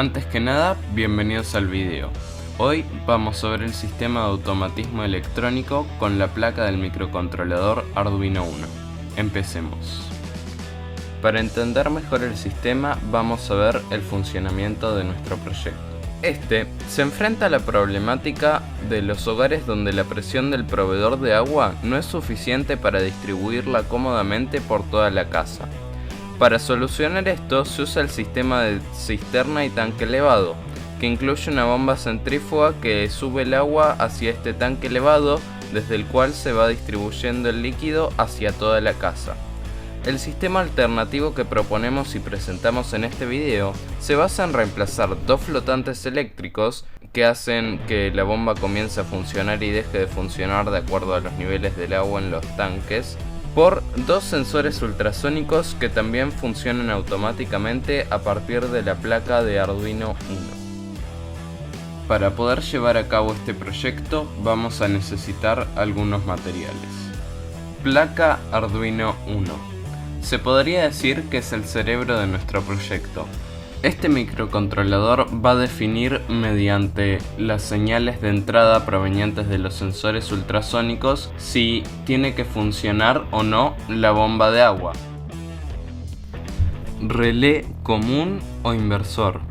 Antes que nada, bienvenidos al video. Hoy vamos a ver el sistema de automatismo electrónico con la placa del microcontrolador Arduino Uno. Empecemos. Para entender mejor el sistema, vamos a ver el funcionamiento de nuestro proyecto. Este se enfrenta a la problemática de los hogares donde la presión del proveedor de agua no es suficiente para distribuirla cómodamente por toda la casa. Para solucionar esto se usa el sistema de cisterna y tanque elevado, que incluye una bomba centrífuga que sube el agua hacia este tanque elevado, desde el cual se va distribuyendo el líquido hacia toda la casa. El sistema alternativo que proponemos y presentamos en este video se basa en reemplazar dos flotantes eléctricos que hacen que la bomba comience a funcionar y deje de funcionar de acuerdo a los niveles del agua en los tanques, por dos sensores ultrasónicos que también funcionan automáticamente a partir de la placa de Arduino Uno. Para poder llevar a cabo este proyecto vamos a necesitar algunos materiales. Placa Arduino Uno. Se podría decir que es el cerebro de nuestro proyecto. Este microcontrolador va a definir mediante las señales de entrada provenientes de los sensores ultrasónicos si tiene que funcionar o no la bomba de agua. Relé común o inversor,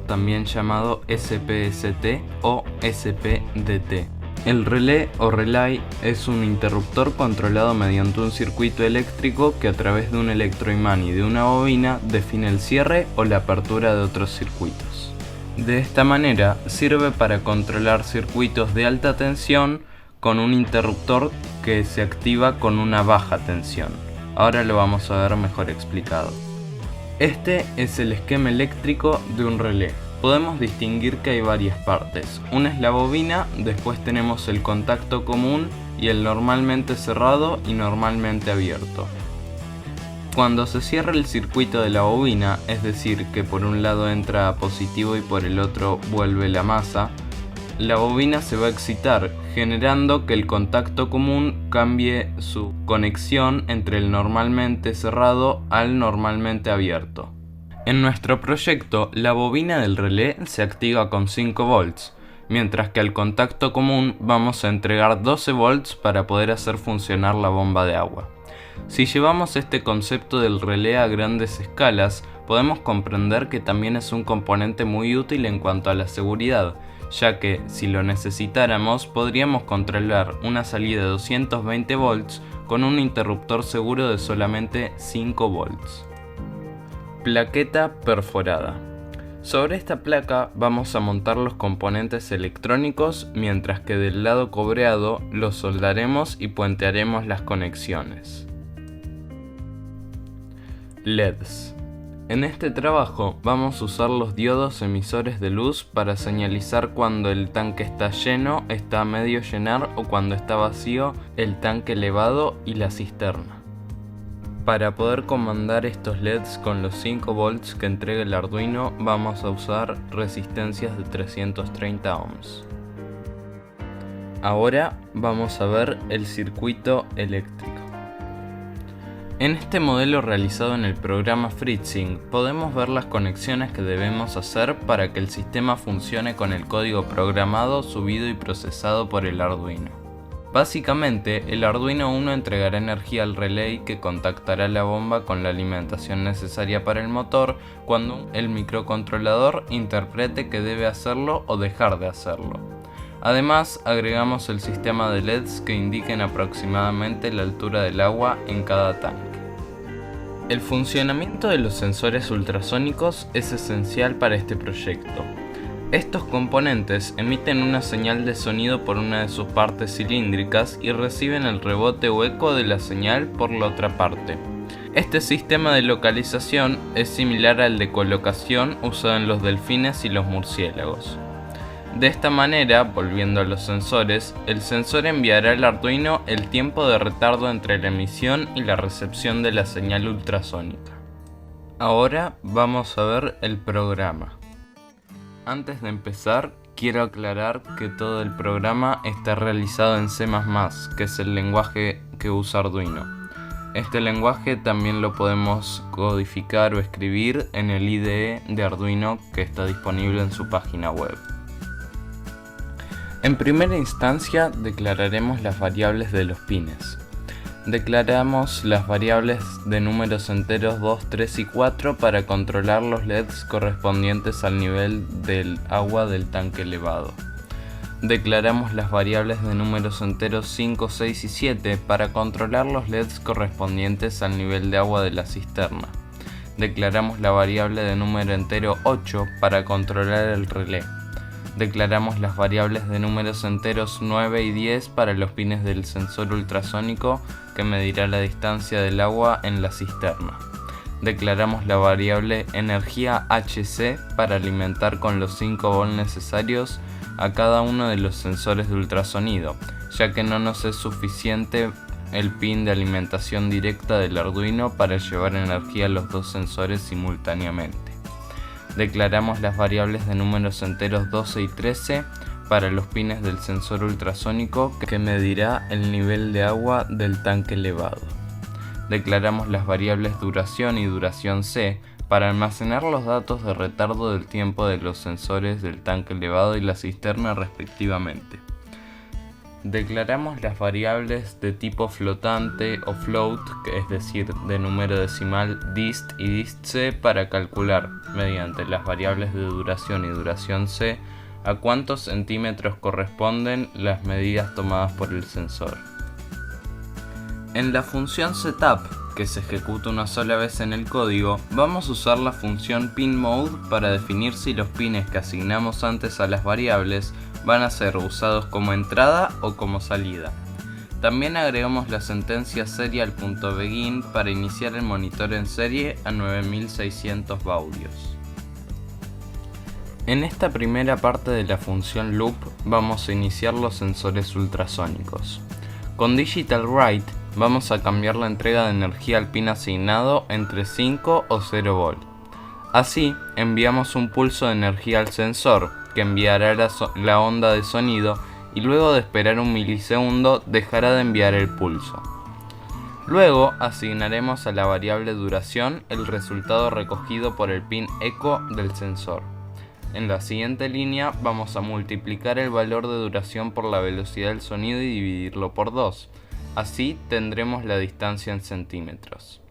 también llamado SPST o SPDT. El relé o relay es un interruptor controlado mediante un circuito eléctrico que a través de un electroimán y de una bobina define el cierre o la apertura de otros circuitos. De esta manera sirve para controlar circuitos de alta tensión con un interruptor que se activa con una baja tensión. Ahora lo vamos a ver mejor explicado. Este es el esquema eléctrico de un relé. Podemos distinguir que hay varias partes. Una es la bobina, después tenemos el contacto común y el normalmente cerrado y normalmente abierto. Cuando se cierra el circuito de la bobina, es decir, que por un lado entra positivo y por el otro vuelve la masa, la bobina se va a excitar, generando que el contacto común cambie su conexión entre el normalmente cerrado al normalmente abierto. En nuestro proyecto, la bobina del relé se activa con 5 volts, mientras que al contacto común vamos a entregar 12 volts para poder hacer funcionar la bomba de agua. Si llevamos este concepto del relé a grandes escalas, podemos comprender que también es un componente muy útil en cuanto a la seguridad, ya que, si lo necesitáramos, podríamos controlar una salida de 220 volts con un interruptor seguro de solamente 5 volts. Plaqueta perforada. Sobre esta placa vamos a montar los componentes electrónicos, mientras que del lado cobreado los soldaremos y puentearemos las conexiones. LEDs. En este trabajo vamos a usar los diodos emisores de luz para señalizar cuando el tanque está lleno, está a medio llenar o cuando está vacío el tanque elevado y la cisterna. Para poder comandar estos LEDs con los 5 volts que entrega el Arduino vamos a usar resistencias de 330 ohms. Ahora vamos a ver el circuito eléctrico. En este modelo realizado en el programa FreeSync podemos ver las conexiones que debemos hacer para que el sistema funcione con el código programado, subido y procesado por el Arduino. Básicamente, el Arduino Uno entregará energía al relay que contactará la bomba con la alimentación necesaria para el motor cuando el microcontrolador interprete que debe hacerlo o dejar de hacerlo. Además, agregamos el sistema de LEDs que indiquen aproximadamente la altura del agua en cada tanque. El funcionamiento de los sensores ultrasónicos es esencial para este proyecto. Estos componentes emiten una señal de sonido por una de sus partes cilíndricas y reciben el rebote o eco de la señal por la otra parte. Este sistema de localización es similar al de colocación usado en los delfines y los murciélagos. De esta manera, volviendo a los sensores, el sensor enviará al Arduino el tiempo de retardo entre la emisión y la recepción de la señal ultrasónica. Ahora vamos a ver el programa. Antes de empezar, quiero aclarar que todo el programa está realizado en C++, que es el lenguaje que usa Arduino. Este lenguaje también lo podemos codificar o escribir en el IDE de Arduino que está disponible en su página web. En primera instancia declararemos las variables de los pines. Declaramos las variables de números enteros 2, 3 y 4 para controlar los LEDs correspondientes al nivel del agua del tanque elevado. Declaramos las variables de números enteros 5, 6 y 7 para controlar los LEDs correspondientes al nivel de agua de la cisterna. Declaramos la variable de número entero 8 para controlar el relé. Declaramos las variables de números enteros 9 y 10 para los pines del sensor ultrasónico que medirá la distancia del agua en la cisterna. Declaramos la variable energía HC para alimentar con los 5 volts necesarios a cada uno de los sensores de ultrasonido, ya que no nos es suficiente el pin de alimentación directa del Arduino para llevar energía a los dos sensores simultáneamente. Declaramos las variables de números enteros 12 y 13 para los pines del sensor ultrasónico que medirá el nivel de agua del tanque elevado. Declaramos las variables duración y duración C para almacenar los datos de retardo del tiempo de los sensores del tanque elevado y la cisterna respectivamente. Declaramos las variables de tipo flotante o float, que es decir, de número decimal dist y distC para calcular, mediante las variables de duración y duración C, a cuántos centímetros corresponden las medidas tomadas por el sensor. En la función setup, que se ejecuta una sola vez en el código, vamos a usar la función pinMode para definir si los pines que asignamos antes a las variables van a ser usados como entrada o como salida. También agregamos la sentencia serial.begin para iniciar el monitor en serie a 9600 baudios. En esta primera parte de la función loop vamos a iniciar los sensores ultrasónicos. Con digital write vamos a cambiar la entrega de energía al pin asignado entre 5 o 0 volt. Así enviamos un pulso de energía al sensor que enviará la onda de sonido y luego de esperar un milisegundo dejará de enviar el pulso. Luego asignaremos a la variable duración el resultado recogido por el pin eco del sensor. En la siguiente línea vamos a multiplicar el valor de duración por la velocidad del sonido y dividirlo por 2. Así tendremos la distancia en centímetros.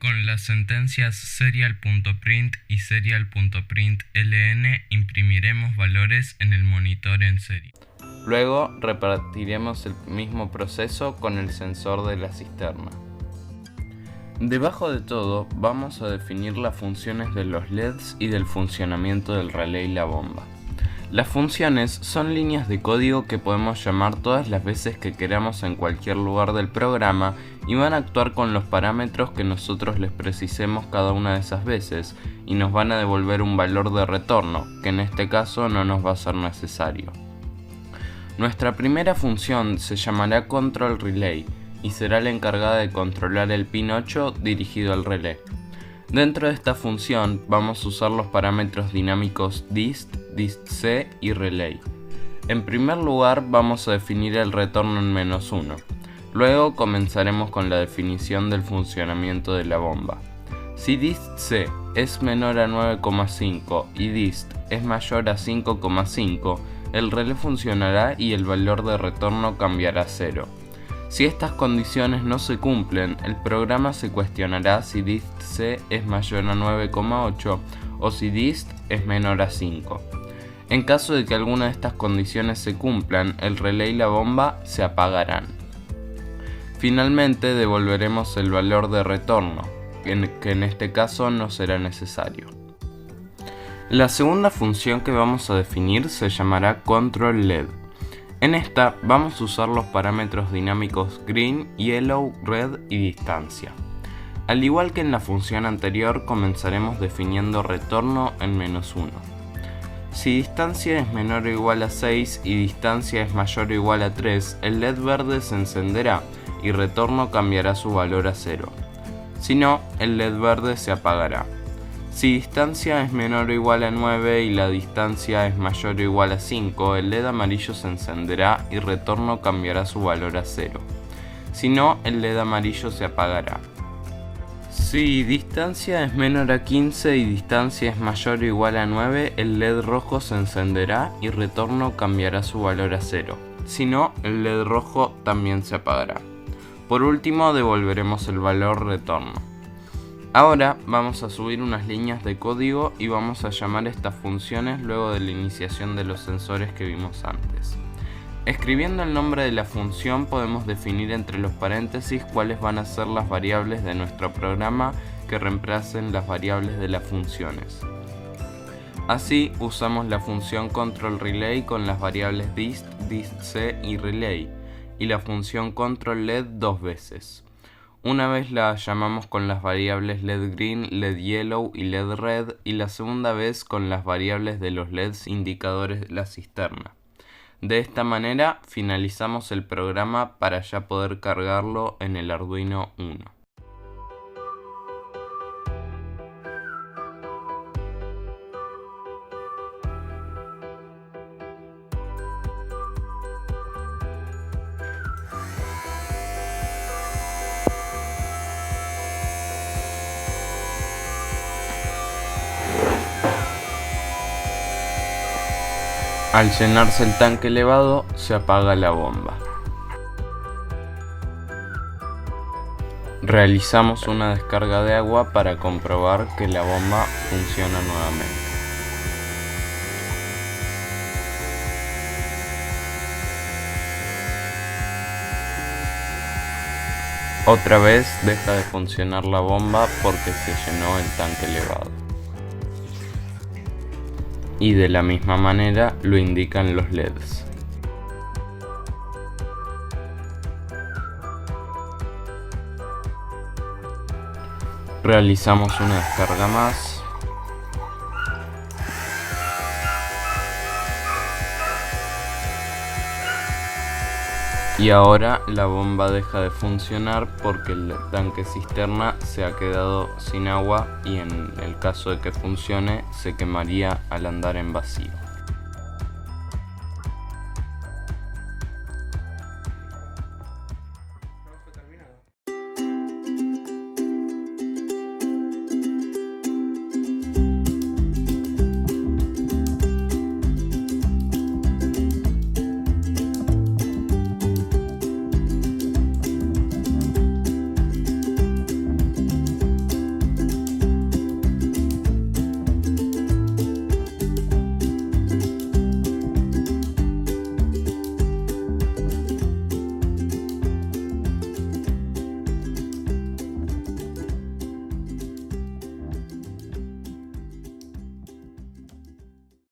Con las sentencias serial.print y serial.println imprimiremos valores en el monitor en serie. Luego repetiremos el mismo proceso con el sensor de la cisterna. Debajo de todo vamos a definir las funciones de los LEDs y del funcionamiento del relé y la bomba. Las funciones son líneas de código que podemos llamar todas las veces que queramos en cualquier lugar del programa y van a actuar con los parámetros que nosotros les precisemos cada una de esas veces y nos van a devolver un valor de retorno, que en este caso no nos va a ser necesario. Nuestra primera función se llamará Control Relay y será la encargada de controlar el pin 8 dirigido al relé. Dentro de esta función vamos a usar los parámetros dinámicos dist, distC y relay. En primer lugar vamos a definir el retorno en -1. Luego comenzaremos con la definición del funcionamiento de la bomba. Si distC es menor a 9,5 y dist es mayor a 5,5, el relé funcionará y el valor de retorno cambiará a 0. Si estas condiciones no se cumplen, el programa se cuestionará si distC es mayor a 9,8 o si dist es menor a 5. En caso de que alguna de estas condiciones se cumplan, el relé y la bomba se apagarán. Finalmente devolveremos el valor de retorno, que en este caso no será necesario. La segunda función que vamos a definir se llamará Control LED. En esta vamos a usar los parámetros dinámicos green, yellow, red y distancia. Al igual que en la función anterior, comenzaremos definiendo retorno en -1. Si distancia es menor o igual a 6 y distancia es mayor o igual a 3, el LED verde se encenderá y retorno cambiará su valor a 0. Si no, el LED verde se apagará. Si distancia es menor o igual a 9 y la distancia es mayor o igual a 5, el LED amarillo se encenderá y retorno cambiará su valor a 0. Si no, el LED amarillo se apagará. Si distancia es menor a 15 y distancia es mayor o igual a 9, el LED rojo se encenderá y retorno cambiará su valor a 0. Si no, el LED rojo también se apagará. Por último, devolveremos el valor retorno. Ahora vamos a subir unas líneas de código y vamos a llamar estas funciones luego de la iniciación de los sensores que vimos antes. Escribiendo el nombre de la función podemos definir entre los paréntesis cuáles van a ser las variables de nuestro programa que reemplacen las variables de las funciones. Así usamos la función control_relay con las variables dist, distC y relay, y la función control_led dos veces. Una vez la llamamos con las variables LED_green, LED_yellow y LED_red, y la segunda vez con las variables de los LEDs indicadores de la cisterna. De esta manera finalizamos el programa para ya poder cargarlo en el Arduino Uno. Al llenarse el tanque elevado, se apaga la bomba. Realizamos una descarga de agua para comprobar que la bomba funciona nuevamente. Otra vez deja de funcionar la bomba porque se llenó el tanque elevado. Y de la misma manera lo indican los LEDs. Realizamos una descarga más. Y ahora la bomba deja de funcionar porque el tanque cisterna se ha quedado sin agua y en el caso de que funcione se quemaría al andar en vacío.